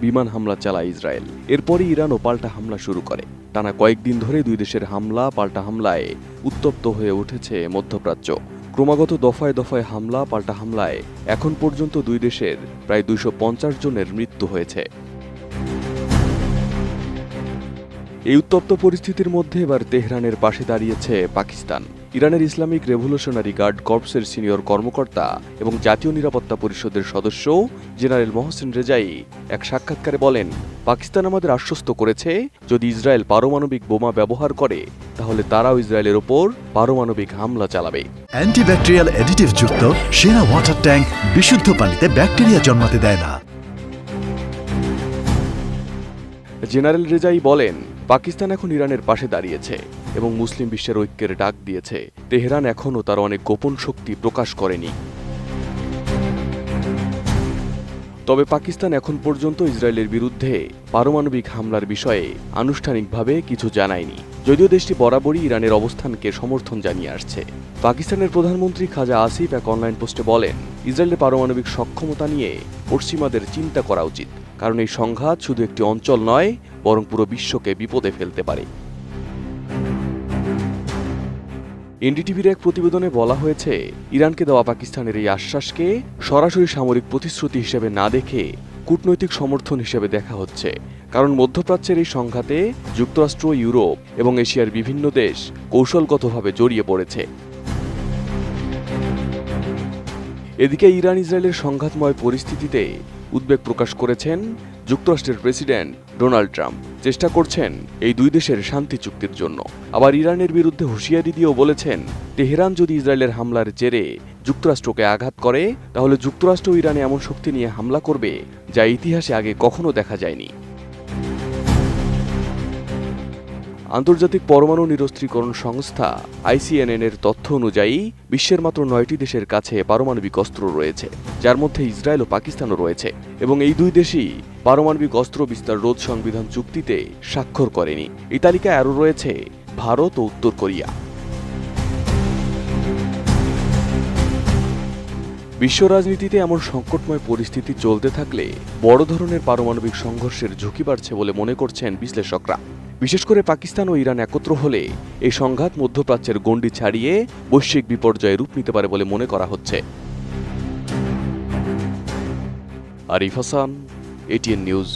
বিমান হামলা চালায় ইসরায়েল। এরপরই ইরানও পাল্টা হামলা শুরু করে। টানা কয়েকদিন ধরে দুই দেশের হামলা পাল্টা হামলায় উত্তপ্ত হয়ে উঠেছে মধ্যপ্রাচ্য। ক্রমাগত দফায় দফায় হামলা পাল্টা হামলায় এখন পর্যন্ত দুই দেশের প্রায় 250 জনের মৃত্যু হয়েছে। এই উত্তপ্ত পরিস্থিতির মধ্যে এবার তেহরানের পাশে দাঁড়িয়েছে পাকিস্তান। ইরানের ইসলামিক রেভলিউশনারি গার্ড কর্পসের সিনিয়র কর্মকর্তা এবং জাতীয় নিরাপত্তা পরিষদের সদস্য জেনারেল মহসেন রেজাই এক সাক্ষাৎকারে বলেন, পাকিস্তান আমাদের আশ্বস্ত করেছে যদি ইসরায়েল পারমাণবিক বোমা ব্যবহার করে তাহলে তারাও ইসরায়েলের ওপর পারমাণবিক হামলা চালাবে। অ্যান্টিব্যাকটেরিয়াল অ্যাডিটিভ যুক্ত সেরা ওয়াটার ট্যাঙ্ক বিশুদ্ধ পানিতে ব্যাকটেরিয়া জন্মাতে দেয় না। জেনারেল রেজাই বলেন, পাকিস্তান এখন ইরানের পাশে দাঁড়িয়েছে এবং মুসলিম বিশ্বের ঐক্যের ডাক দিয়েছে। তেহরান এখনও তার অনেক গোপন শক্তি প্রকাশ করেনি। তবে পাকিস্তান এখন পর্যন্ত ইসরায়েলের বিরুদ্ধে পারমাণবিক হামলার বিষয়ে আনুষ্ঠানিকভাবে কিছু জানায়নি, যদিও দেশটি বরাবরই ইরানের অবস্থানকে সমর্থন জানিয়ে আসছে। পাকিস্তানের প্রধানমন্ত্রী খাজা আসিফ এক অনলাইন পোস্টে বলেন, ইসরায়েলের পারমাণবিক সক্ষমতা নিয়ে পশ্চিমাদের চিন্তা করা উচিত, কারণ এই সংঘাত শুধু একটি অঞ্চল নয় বরং পুরো বিশ্বকে বিপদে ফেলতে পারে। এনডিটিভির এক প্রতিবেদনে বলা হয়েছে, ইরানকে দেওয়া পাকিস্তানের এই আশ্বাসকে সরাসরি সামরিক প্রতিশ্রুতি হিসেবে না দেখে কূটনৈতিক সমর্থন হিসেবে দেখা হচ্ছে, কারণ মধ্যপ্রাচ্যের এই সংঘাতে যুক্তরাষ্ট্র, ইউরোপ এবং এশিয়ার বিভিন্ন দেশ কৌশলগতভাবে জড়িয়ে পড়েছে। এদিকে ইরান ইসরায়েলের সংঘাতময় পরিস্থিতিতে উদ্বেগ প্রকাশ করেছেন যুক্তরাষ্ট্রের প্রেসিডেন্ট ডোনাল্ড ট্রাম্প। চেষ্টা করছেন এই দুই দেশের শান্তি চুক্তির জন্য। আবার ইরানের বিরুদ্ধে হুঁশিয়ারি দিয়েও বলেছেন, তেহরান যদি ইসরায়েলের হামলার জেরে যুক্তরাষ্ট্রকে আঘাত করে তাহলে যুক্তরাষ্ট্র ইরানে এমন শক্তি নিয়ে হামলা করবে যা ইতিহাসে আগে কখনো দেখা যায়নি। আন্তর্জাতিক পরমাণু নিরস্ত্রীকরণ সংস্থা ICNN এর তথ্য অনুযায়ী বিশ্বের মাত্র 9টি দেশের কাছে পারমাণবিক অস্ত্র রয়েছে, যার মধ্যে ইসরায়েল ও পাকিস্তানও রয়েছে, এবং এই দুই দেশই পারমাণবিক অস্ত্র বিস্তার রোধ সংবিধান চুক্তিতে স্বাক্ষর করেনি। এই তালিকায় আরও রয়েছে ভারত ও উত্তর কোরিয়া। বিশ্ব রাজনীতিতে এমন সংকটময় পরিস্থিতি চলতে থাকলে বড় ধরনের পারমাণবিক সংঘর্ষের ঝুঁকি বাড়ছে বলে মনে করছেন বিশ্লেষকরা। বিশেষ করে পাকিস্তান ও ইরান একত্র হলে এই সংঘাত মধ্যপ্রাচ্যের গণ্ডি ছাড়িয়ে বৈশ্বিক বিপর্যয়ে রূপ নিতে পারে বলে মনে করা হচ্ছে। Arif Hasan, ATN news.